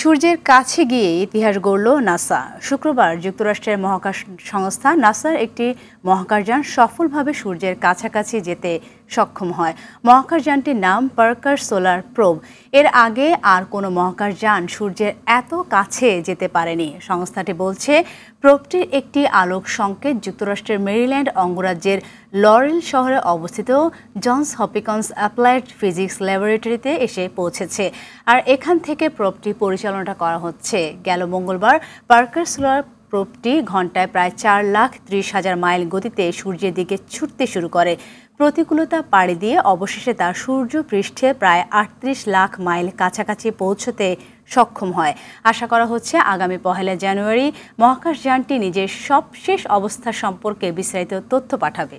সূর্যের কাছে গিয়ে ইতিহাস গড়ল নাসা। শুক্রবার যুক্তরাষ্ট্রের মহাকাশ সংস্থা নাসার একটি মহাকাশযান সফলভাবে সূর্যের কাছাকাছি যেতে সক্ষম হয়। মহাকাশযানটির নাম পার্কার সোলার প্রোব। এর আগে আর কোনো মহাকাশযান সূর্যের এত কাছে যেতে পারেনি। সংস্থাটি বলছে, প্রোবটির একটি আলোক সংকেত যুক্তরাষ্ট্রের মেরিল্যান্ড অঙ্গরাজ্যের লরেল শহরে অবস্থিত জনস হপকিন্স অ্যাপ্লাইড ফিজিক্স ল্যাবরেটরিতে এসে পৌঁছেছে। আর এখান থেকে প্রোবটি পরিচালনা করা হচ্ছে। গেল মঙ্গলবার পার্কার সোলার প্রোবটি ঘন্টায় প্রায় 4,30,000 মাইল গতিতে সূর্যের দিকে ছুটতে শুরু করে। প্রতিকূলতা পাড়ি দিয়ে অবশেষে তার সূর্য পৃষ্ঠে প্রায় 38 লাখ মাইল কাছাকাছি পৌঁছতে সক্ষম হয়। আশা করা হচ্ছে আগামী 1 জানুয়ারি মহাকাশযানটি নিজের সবশেষ অবস্থা সম্পর্কে বিস্তারিত তথ্য পাঠাবে।